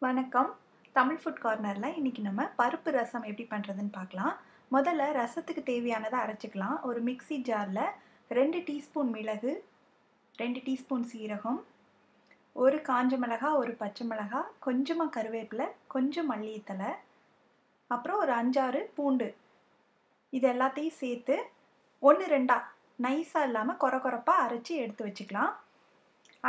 வணக்கம். தமிழ் ஃபுட் கார்னரில் இன்றைக்கி நம்ம பருப்பு ரசம் எப்படி பண்ணுறதுன்னு பார்க்கலாம். முதல்ல ரசத்துக்கு தேவையானதை அரைச்சிக்கலாம். ஒரு மிக்ஸி ஜாரில் 2 டீஸ்பூன் மிளகு, 2 டீஸ்பூன் சீரகம், ஒரு காஞ்ச மிளகாய், ஒரு பச்சை மிளகாய், கொஞ்சமாக கருவேப்பிலை, கொஞ்சம் மல்லித்தழை, அப்புறம் ஒரு 5-6 பூண்டு, இது எல்லாத்தையும் சேர்த்து 1-2 நைஸாக இல்லாமல் கொரப்பாக அரைச்சி எடுத்து வச்சுக்கலாம்.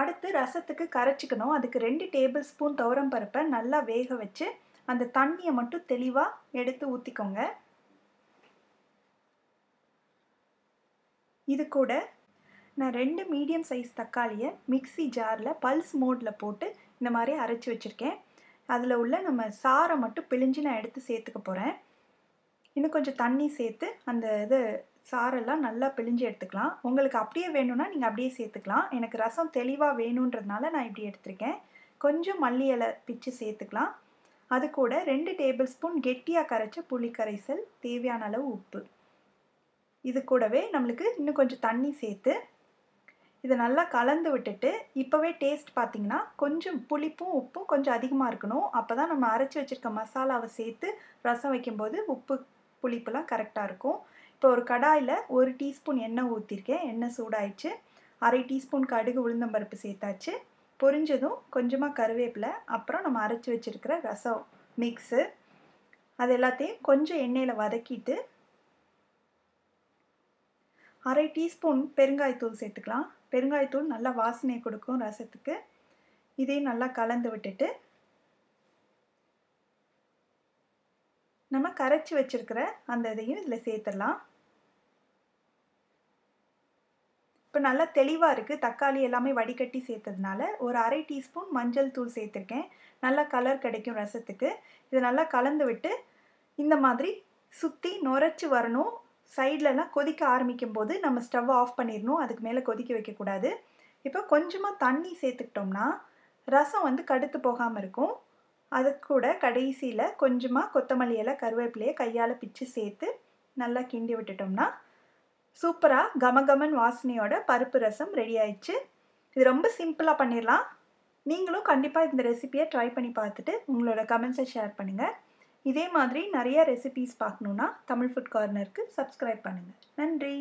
அடுத்து ரசத்துக்கு கரைச்சிக்கணும். அதுக்கு 2 டேபிள் ஸ்பூன் துவரம் பருப்பை நல்லா வேக வச்சு அந்த தண்ணியை மட்டும் தெளிவாக எடுத்து ஊற்றிக்கோங்க. இது கூட நான் 2 மீடியம் சைஸ் தக்காளியை மிக்ஸி ஜாரில் பல்ஸ் மோடில் போட்டு இந்த மாதிரி அரைச்சி வச்சுருக்கேன். அதில் உள்ள நம்ம சாறை மட்டும் பிழிஞ்சு நான் எடுத்து சேர்த்துக்க போகிறேன். இன்னும் கொஞ்சம் தண்ணி சேர்த்து அந்த சாரெல்லாம் நல்லா பிழிஞ்சு எடுத்துக்கலாம். உங்களுக்கு அப்படியே வேணும்னா நீங்கள் அப்படியே சேர்த்துக்கலாம். எனக்கு ரசம் தெளிவாக வேணுன்றதுனால நான் இப்படி எடுத்திருக்கேன். கொஞ்சம் மல்லி இலை பிச்சு சேர்த்துக்கலாம். அது கூட 2 டேபிள் ஸ்பூன் கெட்டியாக கரைச்ச புளி கரைசல், தேவையான அளவு உப்பு. இது கூடவே நம்மளுக்கு இன்னும் கொஞ்சம் தண்ணி சேர்த்து இதை நல்லா கலந்து விட்டுட்டு, இப்போவே டேஸ்ட் பார்த்திங்கன்னா கொஞ்சம் புளிப்பும் உப்பும் கொஞ்சம் அதிகமாக இருக்கணும். அப்போ தான் நம்ம அரைச்சி வச்சுருக்க மசாலாவை சேர்த்து ரசம் வைக்கும்போது உப்பு புளிப்புலாம் கரெக்டாக இருக்கும். இப்போ ஒரு கடாயில் 1 டீஸ்பூன் எண்ணெய் ஊற்றிருக்கேன். எண்ணெய் சூடாயிடுச்சு. 1/2 டீஸ்பூன் கடுகு உளுந்தம்பருப்பு சேர்த்தாச்சு. பொரிஞ்சதும் கொஞ்சமாக கருவேப்பிலை, அப்புறம் நம்ம அரைச்சி வச்சுருக்கிற ரசம் மிக்ஸு, அது எல்லாத்தையும் கொஞ்சம் எண்ணெயில் வதக்கிட்டு 1/2 டீஸ்பூன் பெருங்காயத்தூள் சேர்த்துக்கலாம். பெருங்காயத்தூள் நல்லா வாசனை கொடுக்கும் ரசத்துக்கு. இதையும் நல்லா கலந்து விட்டுட்டு நம்ம கரைச்சி வச்சுருக்கிற அந்த இதையும் இதில் சேர்த்துடலாம். இப்போ நல்லா தெளிவாக இருக்குது. தக்காளி எல்லாமே வடிகட்டி சேர்த்ததுனால ஒரு 1/2 டீஸ்பூன் மஞ்சள் தூள் சேர்த்துருக்கேன். நல்லா கலர் கிடைக்கும் ரசத்துக்கு. இதை நல்லா கலந்து விட்டு இந்த மாதிரி சுற்றி நுரைச்சி வரணும். சைட்லலாம் கொதிக்க ஆரம்பிக்கும் போது நம்ம ஸ்டவ் ஆஃப் பண்ணிடணும். அதுக்கு மேலே கொதிக்க வைக்கக்கூடாது. இப்போ கொஞ்சமாக தண்ணி சேர்த்துக்கிட்டோம்னா ரசம் கடுத்து போகாமல் இருக்கும். அது கூட கடைசியில் கொஞ்சமாக கொத்தமல்லி இலை, கருவேப்பிலையை கையால் பிச்சு சேர்த்து நல்லா கிண்டி விட்டுட்டோம்னா சூப்பராக கமகமன் வாசனையோட பருப்பு ரசம் ரெடி ஆயிடுச்சு. இது ரொம்ப சிம்பிளாக பண்ணிடலாம். நீங்களும் கண்டிப்பாக இந்த ரெசிபியை ட்ரை பண்ணி பார்த்துட்டு உங்களோட கமெண்ட்ஸை ஷேர் பண்ணுங்கள். இதே மாதிரி நிறைய ரெசிபீஸ் பார்க்கணுன்னா தமிழ் ஃபுட் கார்னருக்கு சப்ஸ்கிரைப் பண்ணுங்கள். நன்றி.